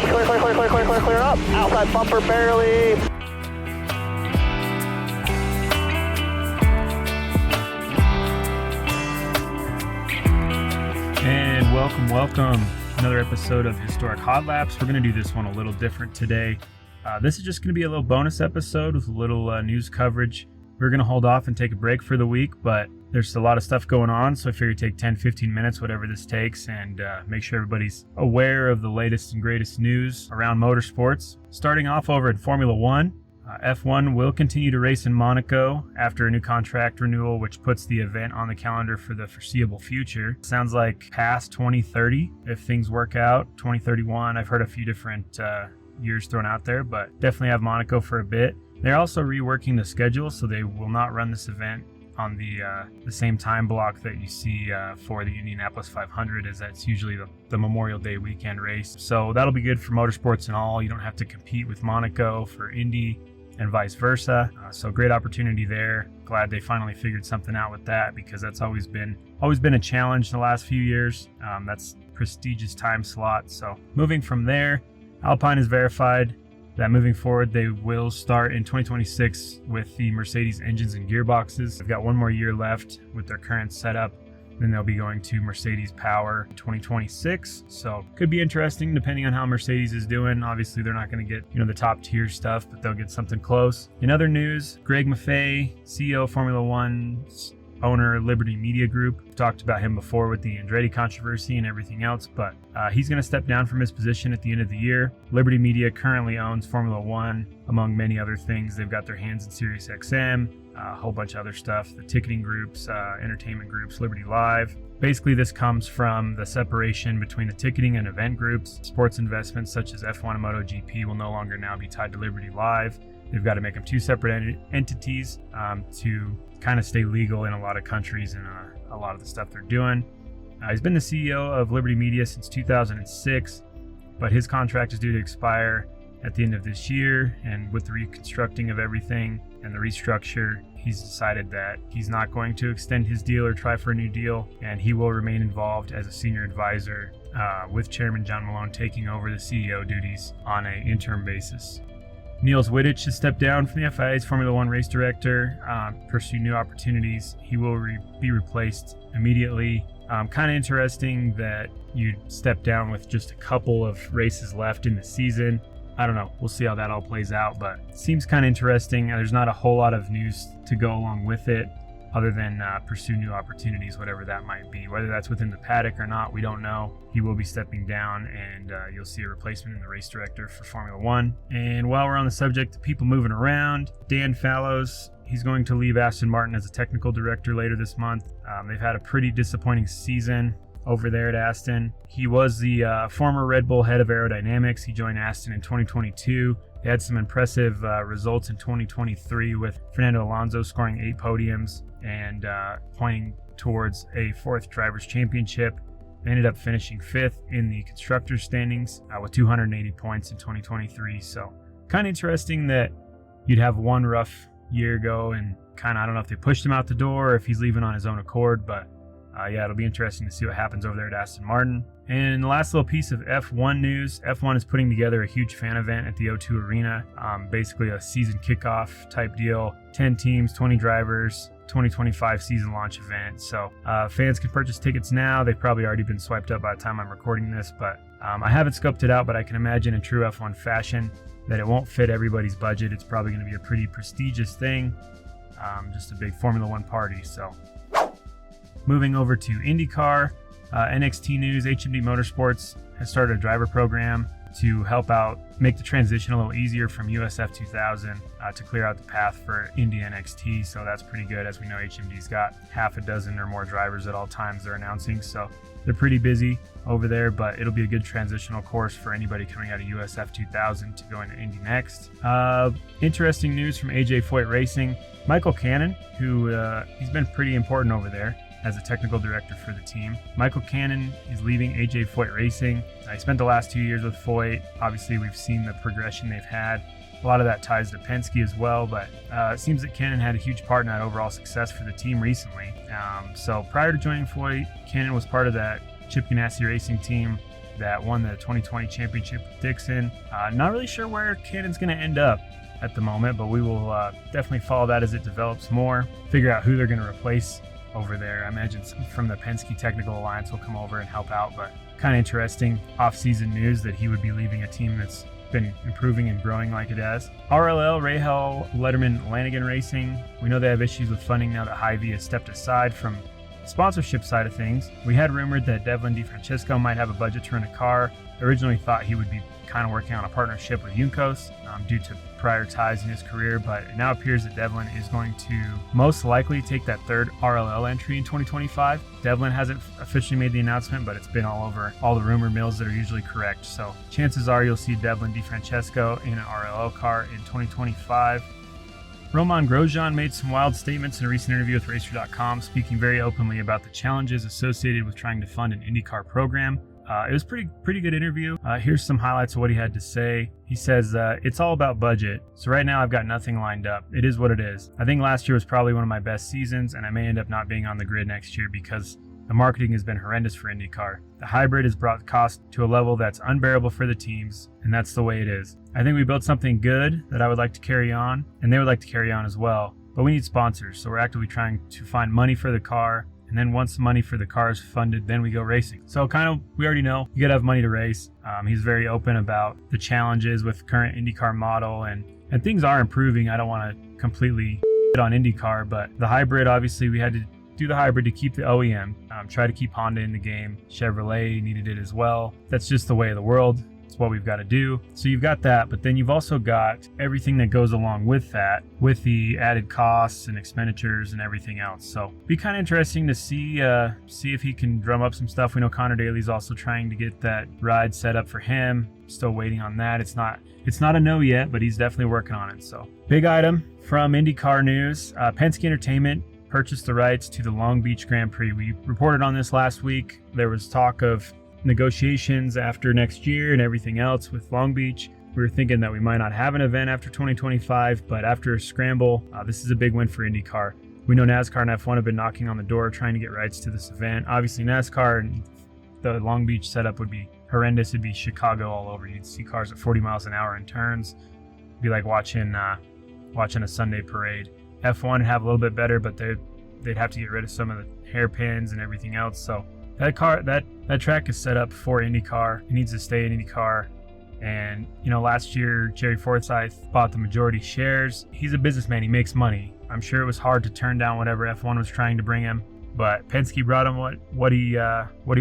bumper, clear up. Outside bumper, barely. And welcome. Another episode of Historic Hot Laps. We're going to do this one a little different today. This is just going to be a little bonus episode with a little news coverage. We're going to hold off and take a break for the week, but there's a lot of stuff going on, so I figured take 10-15 minutes, whatever this takes, and make sure everybody's aware of the latest and greatest news around motorsports. Starting off over at Formula One, F1 will continue to race in Monaco after a new contract renewal, which puts the event on the calendar for the foreseeable future. Sounds like past 2030 if things work out. 2031, I've heard a few different years thrown out there, but definitely have Monaco for a bit. They're also reworking the schedule, so they will not run this event on the same time block that you see for the Indianapolis 500, as that's usually the Memorial Day weekend race. So that'll be good for motorsports and all. You don't have to compete with Monaco for Indy and vice versa. So great opportunity there. Glad they finally figured something out with that, because that's always been a challenge in the last few years. That's prestigious time slot. So moving from there, Alpine has verified that moving forward they will start in 2026 with the Mercedes engines and gearboxes. They've got one more year left with their current setup. Then they'll be going to Mercedes Power 2026. So could be interesting depending on how Mercedes is doing. Obviously, they're not going to get, the top tier stuff, but they'll get something close. In other news, Greg Maffei, CEO of Formula One's owner, Liberty Media Group. We've talked about him before with the Andretti controversy and everything else, but he's going to step down from his position at the end of the year. Liberty Media currently owns Formula One, among many other things. They've got their hands in Sirius XM, a whole bunch of other stuff, the ticketing groups, entertainment groups, Liberty Live. Basically, this comes from the separation between the ticketing and event groups. Sports investments such as F1 and MotoGP will no longer now be tied to Liberty Live. They've got to make them two separate entities to kind of stay legal in a lot of countries and a lot of the stuff they're doing. He's been the CEO of Liberty Media since 2006, but his contract is due to expire at the end of this year, and with the reconstructing of everything and the restructure, he's decided that he's not going to extend his deal or try for a new deal, and he will remain involved as a senior advisor with Chairman John Malone taking over the CEO duties on an interim basis. Niels Wittich has stepped down from the FIA's Formula One race director, pursue new opportunities. He will be replaced immediately. Kind of interesting that you'd step down with just a couple of races left in the season. I don't know. We'll see how that all plays out, but it seems kind of interesting. There's not a whole lot of news to go along with it other than pursue new opportunities, whatever that might be. Whether that's within the paddock or not, we don't know. He will be stepping down, and you'll see a replacement in the race director for Formula One. And while we're on the subject of people moving around, Dan Fallows, he's going to leave Aston Martin as a technical director later this month. They've had a pretty disappointing season over there at Aston. He was the former Red Bull head of aerodynamics. He joined Aston in 2022. They had some impressive results in 2023 with Fernando Alonso scoring 8 podiums and pointing towards a 4th Drivers' Championship. They ended up finishing 5th in the Constructors' standings with 280 points in 2023. So kind of interesting that you'd have one rough year go and kind of, I don't know if they pushed him out the door or if he's leaving on his own accord, but yeah, it'll be interesting to see what happens over there at Aston Martin. And the last little piece of F1 news, F1 is putting together a huge fan event at the O2 Arena, basically a season kickoff type deal, 10 teams, 20 drivers, 2025 season launch event. So fans can purchase tickets now. They've probably already been swiped up by the time I'm recording this, but I haven't scoped it out, but I can imagine in true F1 fashion that it won't fit everybody's budget. It's probably going to be a pretty prestigious thing, just a big Formula One party. So moving over to IndyCar, NXT news, HMD Motorsports has started a driver program to help out, make the transition a little easier from USF 2000 to clear out the path for Indy NXT. So that's pretty good. As we know, HMD's got half a dozen or more drivers at all times they're announcing. So they're pretty busy over there, but it'll be a good transitional course for anybody coming out of USF 2000 to go into Indy next. Interesting news from AJ Foyt Racing. Michael Cannon, who he's been pretty important over there as a technical director for the team. Michael Cannon is leaving AJ Foyt Racing. I spent the last 2 years with Foyt. Obviously, we've seen the progression they've had. A lot of that ties to Penske as well, but it seems that Cannon had a huge part in that overall success for the team recently. So prior to joining Foyt, Cannon was part of that Chip Ganassi Racing team that won the 2020 championship with Dixon. Not really sure where Cannon's going to end up at the moment, but we will definitely follow that as it develops more, figure out who they're going to replace over there. I imagine some from the Penske Technical Alliance will come over and help out, but kind of interesting off-season news that he would be leaving a team that's been improving and growing like it has. RLL, Rahal, Letterman, Lanigan Racing. We know they have issues with funding now that Hy-Vee has stepped aside from the sponsorship side of things. We had rumored that Devlin DeFrancesco might have a budget to rent a car. Originally thought he would be kind of working on a partnership with Juncos due to prior ties in his career, but it now appears that Devlin is going to most likely take that third RLL entry in 2025. Devlin hasn't officially made the announcement, but it's been all over all the rumor mills that are usually correct. So chances are you'll see Devlin DeFrancesco in an RLL car in 2025. Romain Grosjean made some wild statements in a recent interview with Racer.com, speaking very openly about the challenges associated with trying to fund an IndyCar program. It was pretty good interview. Here's some highlights of what he had to say. He says, it's all about budget. So right now I've got nothing lined up. It is what it is. I think last year was probably one of my best seasons, and I may end up not being on the grid next year because the marketing has been horrendous for IndyCar. The hybrid has brought cost to a level that's unbearable for the teams, and that's the way it is. I think we built something good that I would like to carry on, and they would like to carry on as well. But we need sponsors, so we're actively trying to find money for the car. And then once the money for the car is funded, then we go racing. So kind of, we already know you gotta have money to race. He's very open about the challenges with current IndyCar model, and things are improving. I don't want to completely shit on IndyCar, but the hybrid, obviously we had to do the hybrid to keep the OEM, try to keep Honda in the game. Chevrolet needed it as well. That's just the way of the world. It's what we've got to do. So you've got that, but then you've also got everything that goes along with that, with the added costs and expenditures and everything else. So be kind of interesting to see if he can drum up some stuff. We know Connor Daly's also trying to get that ride set up for him. Still waiting on that. It's not a no yet, but he's definitely working on it. So big item from IndyCar news. Penske Entertainment purchased the rights to the Long Beach Grand Prix. We reported on this last week. There was talk of negotiations after next year and everything else with Long Beach. We were thinking that we might not have an event after 2025, but after a scramble, this is a big win for IndyCar. We know NASCAR and F1 have been knocking on the door trying to get rights to this event. Obviously NASCAR and the Long Beach setup would be horrendous. It'd be Chicago all over. You'd see cars at 40 miles an hour in turns. It'd be like watching a Sunday parade. F1 would have a little bit better, but they'd have to get rid of some of the hairpins and everything else. So that track is set up for IndyCar. It needs to stay in IndyCar. And last year Jerry Forsyth bought the majority shares. He's a businessman. He makes money. I'm sure it was hard to turn down whatever F1 was trying to bring him, but Penske brought him what he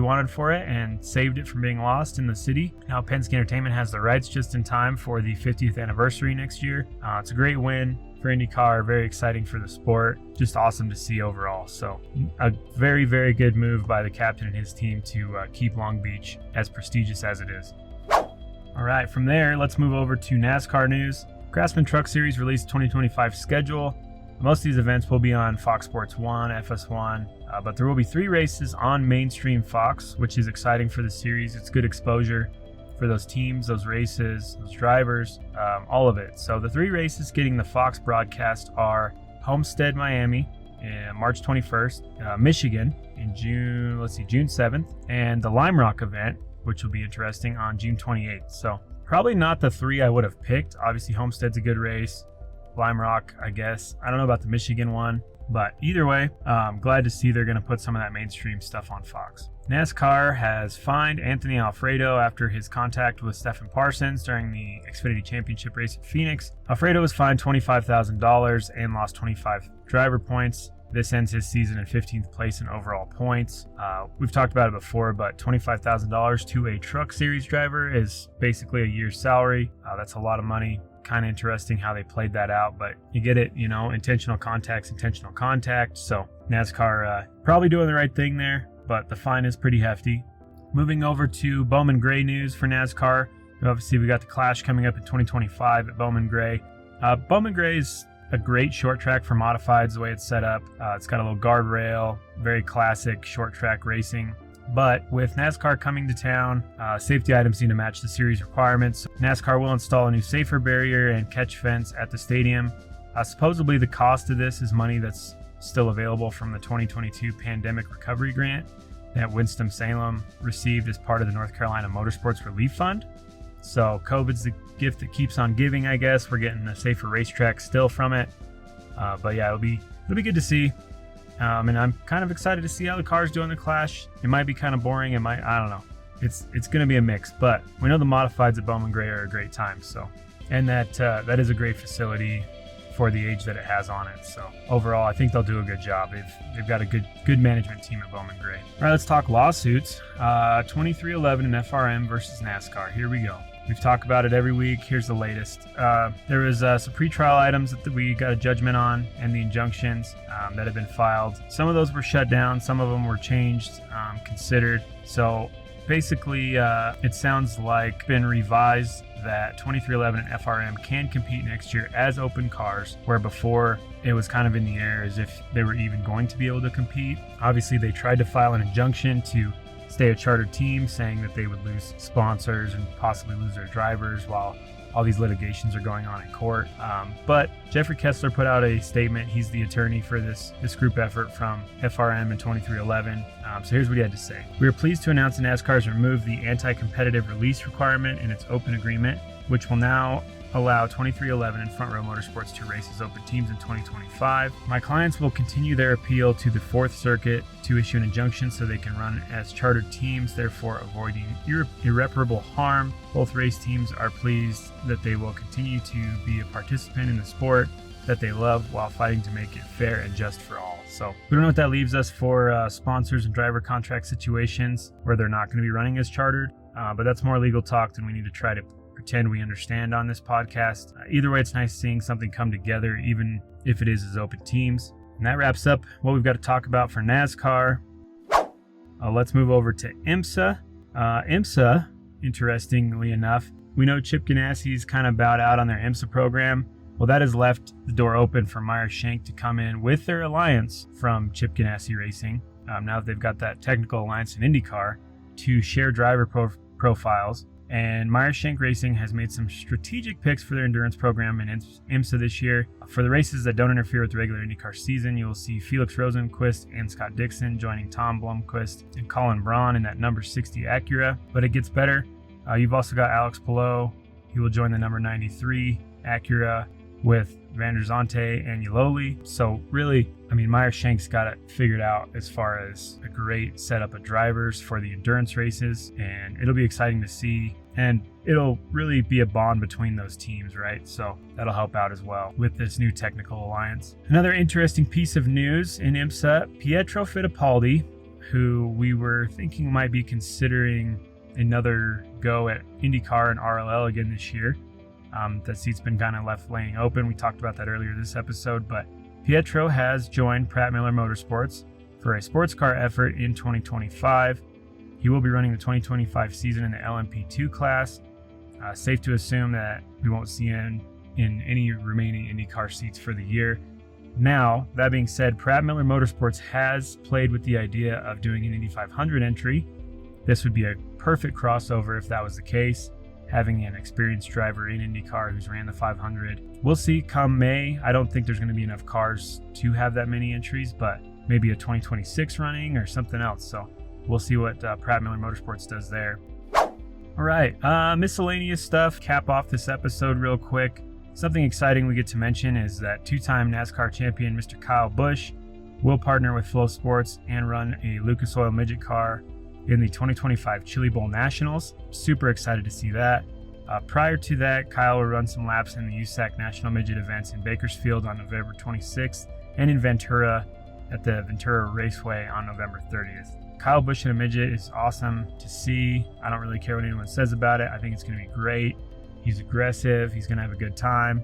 wanted for it and saved it from being lost in the city. Now Penske Entertainment has the rights just in time for the 50th anniversary next year. It's a great win for IndyCar, very exciting for the sport, just awesome to see overall. So a very, very good move by the captain and his team to keep Long Beach as prestigious as it is. All right, from there, let's move over to NASCAR news. Craftsman Truck Series released 2025 schedule. Most of these events will be on Fox Sports 1, FS1, but there will be 3 races on mainstream Fox, which is exciting for the series. It's good exposure for those teams, those races, those drivers, all of it. So the 3 races getting the Fox broadcast are Homestead, Miami, March 21st, Michigan in June 7th, and the Lime Rock event, which will be interesting, on June 28th. So probably not the 3 I would have picked. Obviously Homestead's a good race. Lime Rock, I guess. I don't know about the Michigan one, but either way, I'm glad to see they're going to put some of that mainstream stuff on Fox. NASCAR has fined Anthony Alfredo after his contact with Stephen Parsons during the Xfinity Championship race at Phoenix. Alfredo was fined $25,000 and lost 25 driver points. This ends his season in 15th place in overall points. We've talked about it before, but $25,000 to a Truck Series driver is basically a year's salary. That's a lot of money. Kind of interesting how they played that out, but you get it, intentional contact. So NASCAR probably doing the right thing there, but the fine is pretty hefty. Moving over to Bowman Gray news for NASCAR. Obviously, we got the Clash coming up in 2025 at Bowman Gray. Bowman Gray is a great short track for modifieds, the way it's set up. It's got a little guardrail, very classic short track racing. But with NASCAR coming to town, safety items need to match the series requirements. NASCAR will install a new safer barrier and catch fence at the stadium. Supposedly the cost of this is money that's still available from the 2022 Pandemic Recovery Grant. that Winston-Salem received as part of the North Carolina Motorsports Relief Fund. So COVID's the gift that keeps on giving, I guess. We're getting a safer racetrack still from it. But yeah, it'll be good to see. And I'm kind of excited to see how the cars do in the Clash. It might be kind of boring. I don't know. It's going to be a mix, but we know the modifieds at Bowman Gray are a great time. So, and that is a great facility for the age that it has on it. So overall, I think they'll do a good job. They've got a good management team at Bowman Gray. All right, let's talk lawsuits. 2311 and FRM versus NASCAR. Here we go. We've talked about it every week. Here's the latest. There was some pretrial items that we got a judgment on, and the injunctions that have been filed. Some of those were shut down. Some of them were changed, considered. So basically, it sounds like been revised that 2311 and FRM can compete next year as open cars, where before it was kind of in the air as if they were even going to be able to compete. Obviously, they tried to file an injunction to stay a chartered team, saying that they would lose sponsors and possibly lose their drivers while all these litigations are going on in court. But Jeffrey Kessler put out a statement. He's the attorney for this group effort from FRM and 2311. So here's what he had to say. We are pleased to announce that NASCAR has removed the anti-competitive release requirement in its open agreement, which will now allow 2311 and Front Row Motorsports to race as open teams in 2025. My clients will continue their appeal to the Fourth Circuit to issue an injunction so they can run as chartered teams, therefore avoiding irreparable harm. Both race teams are pleased that they will continue to be a participant in the sport that they love while fighting to make it fair and just for all. So we don't know what that leaves us for sponsors and driver contract situations where they're not going to be running as chartered, but that's more legal talk than we need to try to pretend we understand on this podcast. Either way, it's nice seeing something come together, even if it is as open teams. And that wraps up what we've got to talk about for NASCAR. Let's move over to IMSA. IMSA, interestingly enough, we know Chip Ganassi's kind of bowed out on their IMSA program. Well, that has left the door open for Meyer Shank to come in with their alliance from Chip Ganassi Racing. Now that they've got that technical alliance in IndyCar to share driver profiles. And Meyer Shank Racing has made some strategic picks for their endurance program in IMSA this year. For the races that don't interfere with the regular IndyCar season, you will see Felix Rosenqvist and Scott Dixon joining Tom Blomqvist and Colin Braun in that number 60 Acura. But it gets better. You've also got Alex Palou. He will join the number 93 Acura with Van der Zonte and Yaloli. So really, Meyer Shank's got it figured out as far as a great setup of drivers for the endurance races, and it'll be exciting to see. And it'll really be a bond between those teams, right? So that'll help out as well with this new technical alliance. Another interesting piece of news in IMSA, Pietro Fittipaldi, who we were thinking might be considering another go at IndyCar and RLL again this year. That seat's been kind of left laying open. We talked about that earlier this episode, but Pietro has joined Pratt Miller Motorsports for a sports car effort in 2025. He will be running the 2025 season in the LMP2 class. Safe to assume that we won't see him in any remaining IndyCar seats for the year. Now, that being said, Pratt Miller Motorsports has played with the idea of doing an Indy 500 entry. This would be a perfect crossover if that was the case, having an experienced driver in IndyCar who's ran the 500. We'll see come May. I don't think there's going to be enough cars to have that many entries, but maybe a 2026 running or something else. So we'll see what Pratt Miller Motorsports does there. All right, miscellaneous stuff. Cap off this episode real quick. Something exciting we get to mention is that two-time NASCAR champion Mr. Kyle Busch will partner with Flow Sports and run a Lucas Oil midget car in the 2025 Chili Bowl Nationals. Super excited to see that. Prior to that, Kyle will run some laps in the USAC National Midget events in Bakersfield on November 26th and in Ventura at the Ventura Raceway on November 30th. Kyle Busch in a midget is awesome to see. I don't really care what anyone says about it. I think it's going to be great. He's aggressive. He's going to have a good time,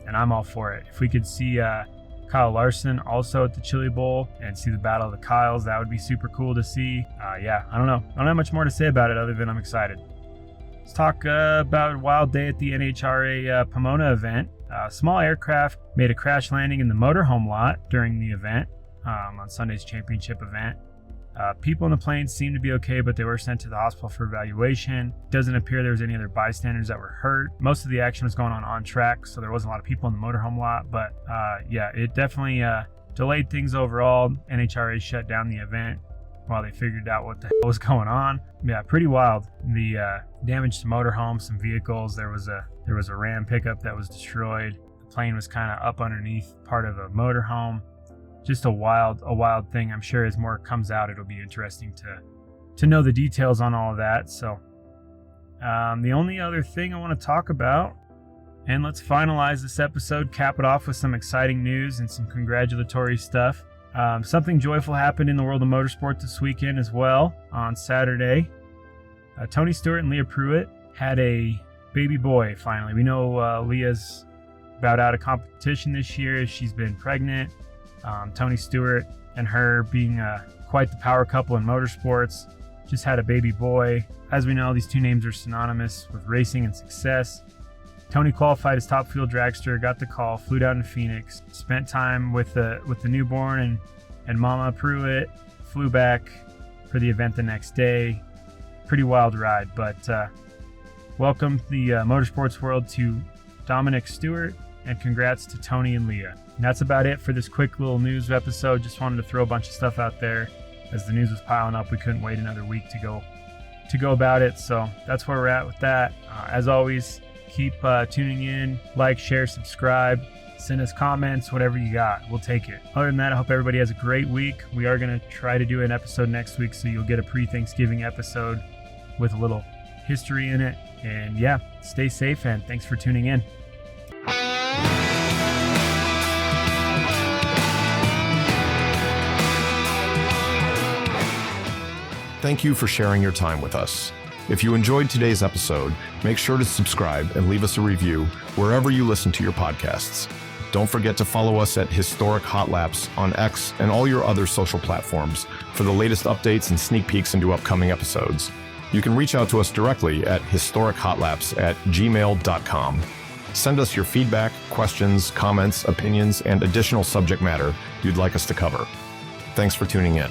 and I'm all for it. If we could see Kyle Larson also at the Chili Bowl and see the Battle of the Kyles, that would be super cool to see. Yeah, I don't know. I don't have much more to say about it other than I'm excited. Let's talk about a wild day at the NHRA Pomona event. A small aircraft made a crash landing in the motorhome lot during the event on Sunday's championship event. People in the plane seemed to be okay, but they were sent to the hospital for evaluation. Doesn't appear there was any other bystanders that were hurt. Most of the action was going on track, so there wasn't a lot of people in the motorhome lot, but yeah, it definitely delayed things overall. NHRA shut down the event while they figured out what the hell was going on. Yeah, pretty wild. The damage to motorhomes, some vehicles. There was a Ram pickup that was destroyed. The plane was kind of up underneath part of a motorhome. Just a wild thing. I'm sure as more comes out, it'll be interesting to know the details on all of that. So the only other thing I want to talk about, and let's finalize this episode, cap it off with some exciting news and some congratulatory stuff. Something joyful happened in the world of motorsport this weekend as well. On Saturday, Tony Stewart and Leah Pruitt had a baby boy finally. We know Leah's bowed out of competition this year. She's been pregnant. Tony Stewart and her being quite the power couple in motorsports, just had a baby boy. As we know, these two names are synonymous with racing and success. Tony qualified as top field dragster, got the call, flew down to Phoenix, spent time with the newborn and Mama Pruitt, flew back for the event the next day. Pretty wild ride, but welcome the motorsports world to Dominic Stewart, and congrats to Tony and Leah. And that's about it for this quick little news episode. Just wanted to throw a bunch of stuff out there. As the news was piling up, we couldn't wait another week to go about it. So that's where we're at with that. As always, keep tuning in, like, share, subscribe, send us comments, whatever you got. We'll take it. Other than that, I hope everybody has a great week. We are going to try to do an episode next week, so you'll get a pre-Thanksgiving episode with a little history in it. And yeah, stay safe, and thanks for tuning in. Thank you for sharing your time with us. If you enjoyed today's episode, make sure to subscribe and leave us a review wherever you listen to your podcasts. Don't forget to follow us at Historic Hot Laps on X and all your other social platforms for the latest updates and sneak peeks into upcoming episodes. You can reach out to us directly at historichotlaps@gmail.com. Send us your feedback, questions, comments, opinions, and additional subject matter you'd like us to cover. Thanks for tuning in.